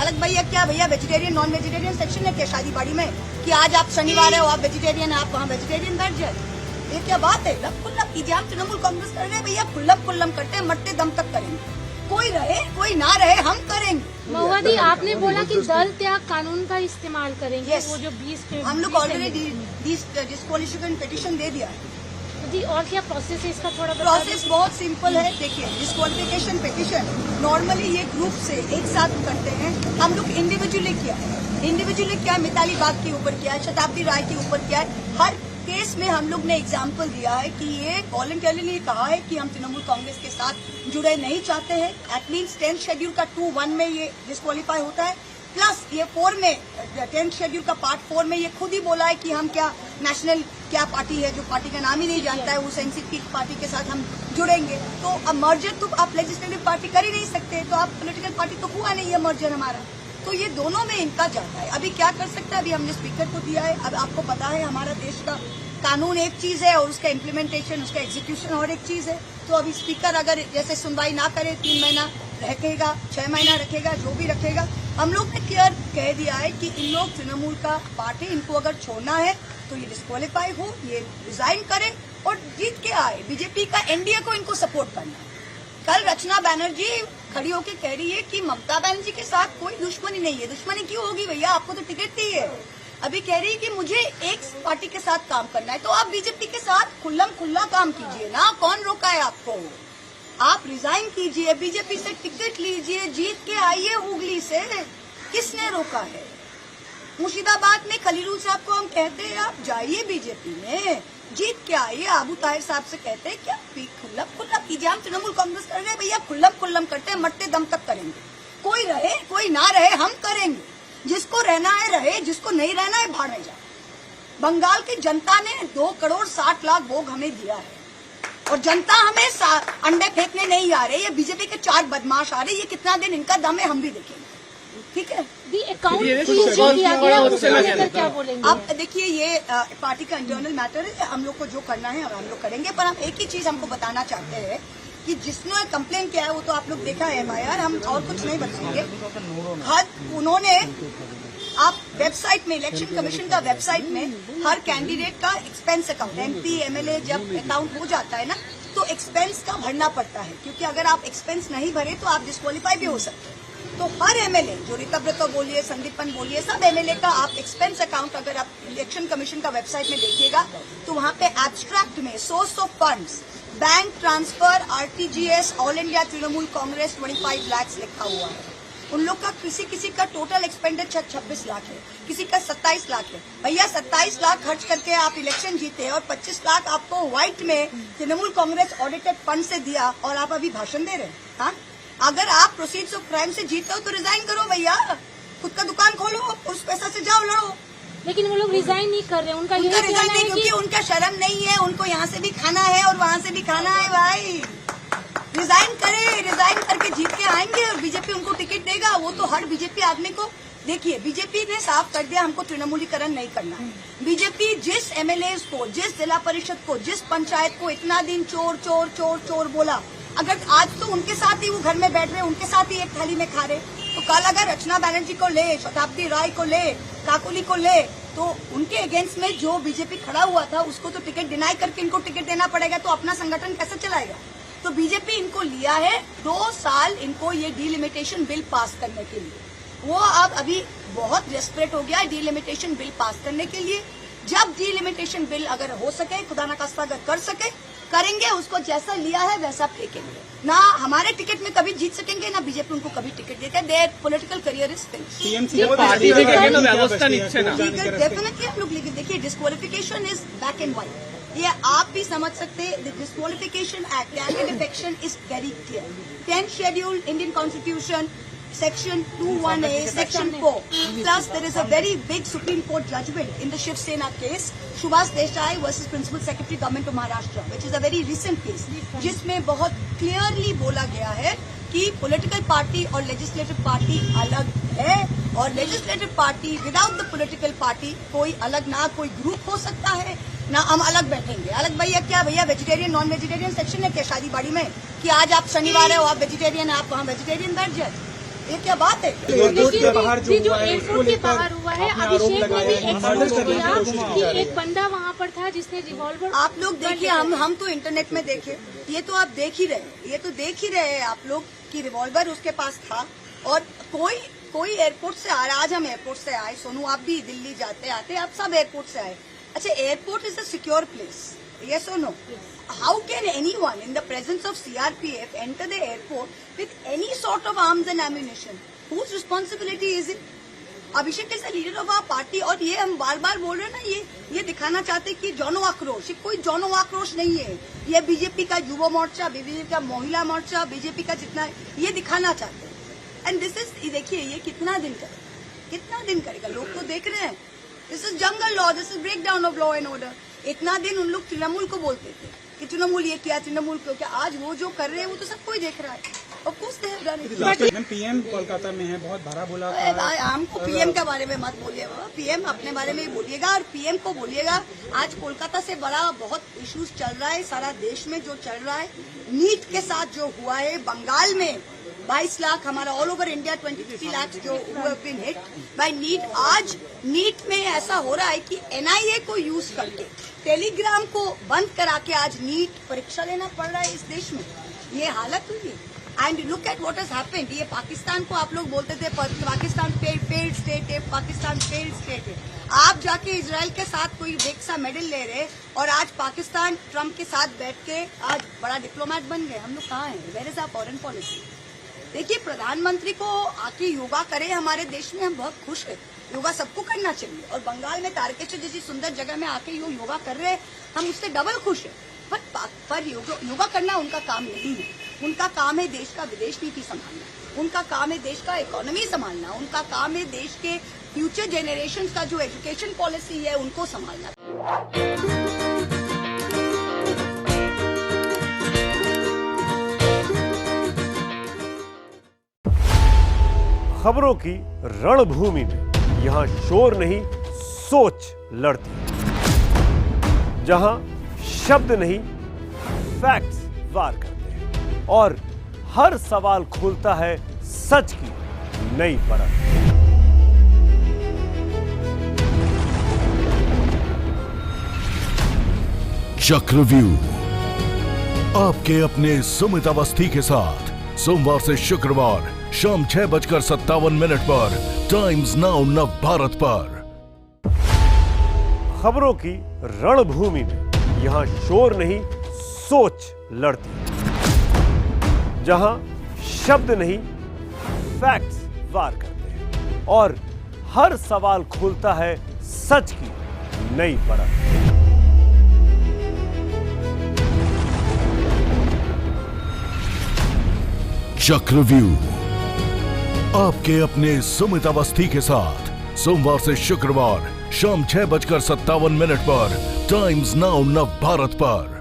अलग भैया क्या भैया वेजिटेरियन नॉन वेजिटेरियन सेक्शन है क्या शादी बाड़ी में कि आज आप शनिवार है आप वेजिटेरियन है आप वहाँ वेजिटेरियन बैठ जाए? ये क्या बात है? लब खुल्लम कीजिए। हम तृणमूल कांग्रेस कर रहे हैं भैया, खुल्लम खुल्लम करते हैं, मरते दम तक करेंगे। कोई रहे कोई ना रहे हम करेंगे। महुआ दी, आपने बोला कि दल त्याग कानून का इस्तेमाल करेंगे। Yes. वो जो 20 हम लोग ऑलरेडी डिस्क्वालिफिकेशन पिटीशन दे दिया है जी। और क्या प्रोसेस है इसका? थोड़ा प्रोसेस बहुत सिंपल है। देखिए, डिस्क्वालिफिकेशन पिटीशन नॉर्मली ये ग्रुप से एक साथ करते हैं, हम लोग इंडिविजुअली किया है। इंडिविजुअली क्या है, मिताली बाग के ऊपर किया है, शताब्दी राय के ऊपर किया है। हर केस में हम लोग ने एग्जाम्पल दिया है कि ये वॉलंटियरली कहा है कि हम तृणमूल कांग्रेस के साथ जुड़े नहीं चाहते हैं। एट मीन्स 10th शेड्यूल का 2(1) में ये डिस्क्वालीफाई होता है, प्लस ये 4 में 10th शेड्यूल का पार्ट 4 में ये खुद ही बोला है कि हम क्या नेशनल क्या पार्टी है जो पार्टी का नाम ही नहीं जानता है, उस एनसीपी पार्टी के साथ हम जुड़ेंगे। तो अब मर्जर तो आप लेजिस्लेटिव पार्टी कर ही नहीं सकते, तो आप पॉलिटिकल पार्टी तो हुआ नहीं है मर्जर हमारा। तो ये दोनों में इनका जाता है। अभी क्या कर सकता है, अभी हमने स्पीकर को दिया है। अब आपको पता है हमारा देश का कानून एक चीज है और उसका इम्प्लीमेंटेशन उसका एग्जीक्यूशन और एक चीज है। तो अभी स्पीकर अगर जैसे सुनवाई ना करे 3 महीना रखेगा, 6 महीना रखेगा, जो भी रखेगा, हम लोग ने क्लियर कह दिया है कि इन लोग तृणमूल का पार्टी, इनको अगर छोड़ना है तो ये डिस्क्वालीफाई हो, ये रिजाइन करे और जीत के आए। बीजेपी का एनडीए को इनको सपोर्ट करना है। कल रचना बैनर्जी खड़ी होकर कह रही है कि ममता बनर्जी के साथ कोई दुश्मनी नहीं है। दुश्मनी क्यों होगी भैया, आपको तो टिकट दी है। अभी कह रही है कि मुझे एक पार्टी के साथ काम करना है, तो आप बीजेपी के साथ खुल्लम खुल्ला काम कीजिए ना। कौन रोका है आपको? आप रिजाइन कीजिए, बीजेपी से टिकट लीजिए, जीत के आइए हुगली से। किसने रोका है? मुर्शिदाबाद में खलीलुल साहब को हम कहते हैं आप जाइए बीजेपी में, जीत के आइए। आबू ताहिर साहब से कहते हैं क्या खुल्लम खुल्ला कीजिए। हम तृणमूल कांग्रेस कर रहे हैं भैया, खुल्लम खुल्लम करते हैं, मरते दम तक करेंगे। कोई रहे कोई ना रहे हम करेंगे। जिसको रहना है रहे, जिसको नहीं रहना है भाड़ में जाए। बंगाल की जनता ने 2 करोड़ 60 लाख वोट हमें दिया है और जनता हमें अंडे फेंकने नहीं आ रहे। ये बीजेपी के 4 बदमाश आ रहे, ये कितना दिन इनका दम है हम भी देखेंगे। ठीक है, अकाउंट जो दिया गया उसको लेकर क्या बोलेंगे? अब देखिए, ये पार्टी का इंटरनल मैटर है, हम लोग को जो करना है हम लोग करेंगे। पर हम एक ही चीज हमको बताना चाहते हैं कि जिसने कंप्लेन किया है वो तो आप लोग देखा है MIR, हम और कुछ नहीं बताएंगे। उन्होंने आप वेबसाइट में, इलेक्शन कमीशन का वेबसाइट में हर कैंडिडेट का एक्सपेंस अकाउंट, MP MLA जब अकाउंट हो जाता है ना तो एक्सपेंस का भरना पड़ता है, क्योंकि अगर आप एक्सपेंस नहीं भरे तो आप डिस्क्वालीफाई भी हो सकते हैं। तो हर MLA, जो ऋतव्रत बोलिए, संदीपन बोलिए, सब MLA का आप एक्सपेंस अकाउंट अगर आप इलेक्शन कमीशन का वेबसाइट में देखिएगा तो वहाँ पे एब्स्ट्रैक्ट में source of funds, bank transfer, RTGS, all India Trinamool Congress 25 lakh लिखा हुआ है। उन लोग का किसी का टोटल एक्सपेंडिचर 26 लाख है, किसी का 27 लाख है। भैया 27 लाख खर्च करके आप इलेक्शन जीते और 25 लाख आपको व्हाइट में तृणमूल कांग्रेस ऑडिटेड फंड से दिया और आप अभी भाषण दे रहे हैं। हाँ, अगर आप प्रोसीड्स ऑफ क्राइम से जीते हो तो रिजाइन करो भैया, खुद का दुकान खोलो, उस पैसा से जाओ लड़ो। लेकिन वो लोग रिजाइन नहीं कर रहे, उनका रिजाइन नहीं, क्योंकि उनका शर्म नहीं है, उनको यहाँ से भी खाना है और वहाँ से भी खाना है। भाई रिजाइन करे, रिजाइन करके जीत के आएंगे और बीजेपी उनको टिकट देगा। वो तो हर बीजेपी आदमी को, देखिए बीजेपी ने साफ कर दिया हमको तृणमूलीकरण नहीं करना है। बीजेपी जिस MLAs को, जिस जिला परिषद को, जिस पंचायत को इतना दिन चोर चोर चोर चोर बोला, अगर आज तो उनके साथ ही वो घर में बैठ रहे, उनके साथ ही एक थाली में खा रहे, तो कल अगर रचना बैनर्जी को ले, शताब्दी राय को ले, काकोली को ले, तो उनके अगेंस्ट में जो बीजेपी खड़ा हुआ था उसको तो टिकट डिनाई करके इनको टिकट देना पड़ेगा। तो अपना संगठन कैसे चलाएगा? तो बीजेपी इनको लिया है 2 साल इनको ये डीलिमिटेशन बिल पास करने के लिए। वो अब अभी बहुत डेस्परेट हो गया है डीलिमिटेशन बिल पास करने के लिए। जब डीलिमिटेशन बिल अगर हो सके, खुदा न खास्ता अगर कर सके, करेंगे, उसको जैसा लिया है वैसा फेंकेंगे। ना हमारे टिकट में कभी जीत सकेंगे, ना बीजेपी उनको कभी टिकट देते हैं। There political career is definitely हम लोग लिखे। देखिए, disqualification is black and white, ये आप भी समझ सकते हैं। The disqualification act, candidate election is very clear. 10th schedule Indian constitution Section 2(1)(a), Section 4. Plus, there is a very big Supreme Court judgment in the Shiv Sena case, Subhas Desai versus Principal Secretary Government of Maharashtra, which is a very recent case, जिसमें बहुत clearly बोला गया है कि political party और legislative party अलग है और legislative party without the political party कोई अलग ना कोई group हो सकता है ना हम अलग बैठेंगे। अलग भैया क्या भैया वेजिटेरियन नॉन वेजिटेरियन सेक्शन है क्या शादी बाड़ी में कि आज आप शनिवार है आप वेजिटेरियन है आप वहाँ वेजिटेरियन बैठ जाए? ये क्या बात है? लेकिन के बाहर जो ये जो हुआ है, एयरपोर्ट के बाहर हुआ है, आपने आरोप अभिषेक ने लगाया भी है, एक्सपोज मर्डर करने किया की कोशिश की जा कि रही एक बंदा वहाँ पर था जिसने रिवॉल्वर आप लोग देखिए, हम तो इंटरनेट में देखे, ये तो आप देख ही रहे हैं, ये तो देख ही रहे हैं आप लोग कि रिवॉल्वर उसके पास था। और कोई एयरपोर्ट से आ रहा, आज हम एयरपोर्ट से आए, सोनू आप भी दिल्ली जाते आते आप सब एयरपोर्ट से आए। अच्छा, airport is a secure place, yes or no? How can anyone in the presence of CRPF enter the airport with any sort of arms and ammunition? Whose responsibility is it? Abhishek is the leader of our party, और ये हम बार बार बोल रहे हैं ना, ये दिखाना चाहते हैं कि जौनो आक्रोश, ये कोई जौनो आक्रोश नहीं है। ये बीजेपी का युवा मोर्चा, बीजेपी का महिला मोर्चा, बीजेपी का जितना, ये दिखाना चाहते हैं। एंड दिस इज, देखिए ये कितना दिन करेगा, लोग तो देख रहे हैं। This is jungle law, this is break down of law and order. इतना दिन उन लोग तृणमूल को बोलते थे कि तृणमूल ये क्या, तृणमूल को क्या। आज वो जो कर रहे हैं वो तो सब कोई देख रहा है। Of course they have done it. PM Kolkata में है, बहुत भरा बोला हमको पीएम के बारे में मत बोलिए बाबा, पीएम अपने बारे में ही बोलिएगा, और पीएम को बोलिएगा आज कोलकाता से बड़ा बहुत इश्यूज चल रहा है सारा देश में, जो चल रहा है नीट के साथ जो हुआ है बंगाल में 22 लाख, हमारा ऑल ओवर इंडिया 23 लाख जो बीन हिट बाय नीट। आज नीट में ऐसा हो रहा है कि एनआईए को यूज करके, टेलीग्राम को बंद करा के आज नीट परीक्षा लेना पड़ रहा है इस देश में। ये हालत हुई है। And look at what has happened. ये पाकिस्तान को आप लोग बोलते थे पाकिस्तान फेल्ड स्टेट है, पाकिस्तान फेल्ड स्टेट है। आप जाके इजराइल के साथ कोई एक सा मेडल ले रहे, और आज पाकिस्तान ट्रम्प के साथ बैठ के आज बड़ा डिप्लोमेट बन गए। हम लोग कहाँ हैं? Where is our foreign policy? देखिए, प्रधानमंत्री को आके योगा करे हमारे देश में, हम बहुत खुश हैं। योगा सबको करना चाहिए, और बंगाल में तारकेश्वर जैसी सुंदर जगह में आके योगा कर रहे हैं, हम उससे डबल खुश हैं। पर योगा करना उनका काम नहीं है। उनका काम है देश का विदेश नीति संभालना, उनका काम है देश का इकोनॉमी संभालना, उनका काम है देश के फ्यूचर जेनरेशन का जो एजुकेशन पॉलिसी है उनको संभालना। खबरों की रणभूमि में यहाँ शोर नहीं, सोच लड़ती है। जहां शब्द नहीं, फैक्ट्स वार करते हैं, और हर सवाल खोलता है सच की नई परत। चक्रव्यूह आपके अपने सुमित अवस्थी के साथ सोमवार से शुक्रवार शाम 6:57 पर टाइम्स नाउ नव भारत पर। खबरों की रणभूमि में यहाँ शोर नहीं, सोच लड़ती है। जहां शब्द नहीं, फैक्ट्स वार करते हैं, और हर सवाल खोलता है सच की नई परत। चक्रव्यूह आपके अपने सुमित अवस्थी के साथ सोमवार से शुक्रवार शाम 6:57 पर टाइम्स नाउ नव भारत पर।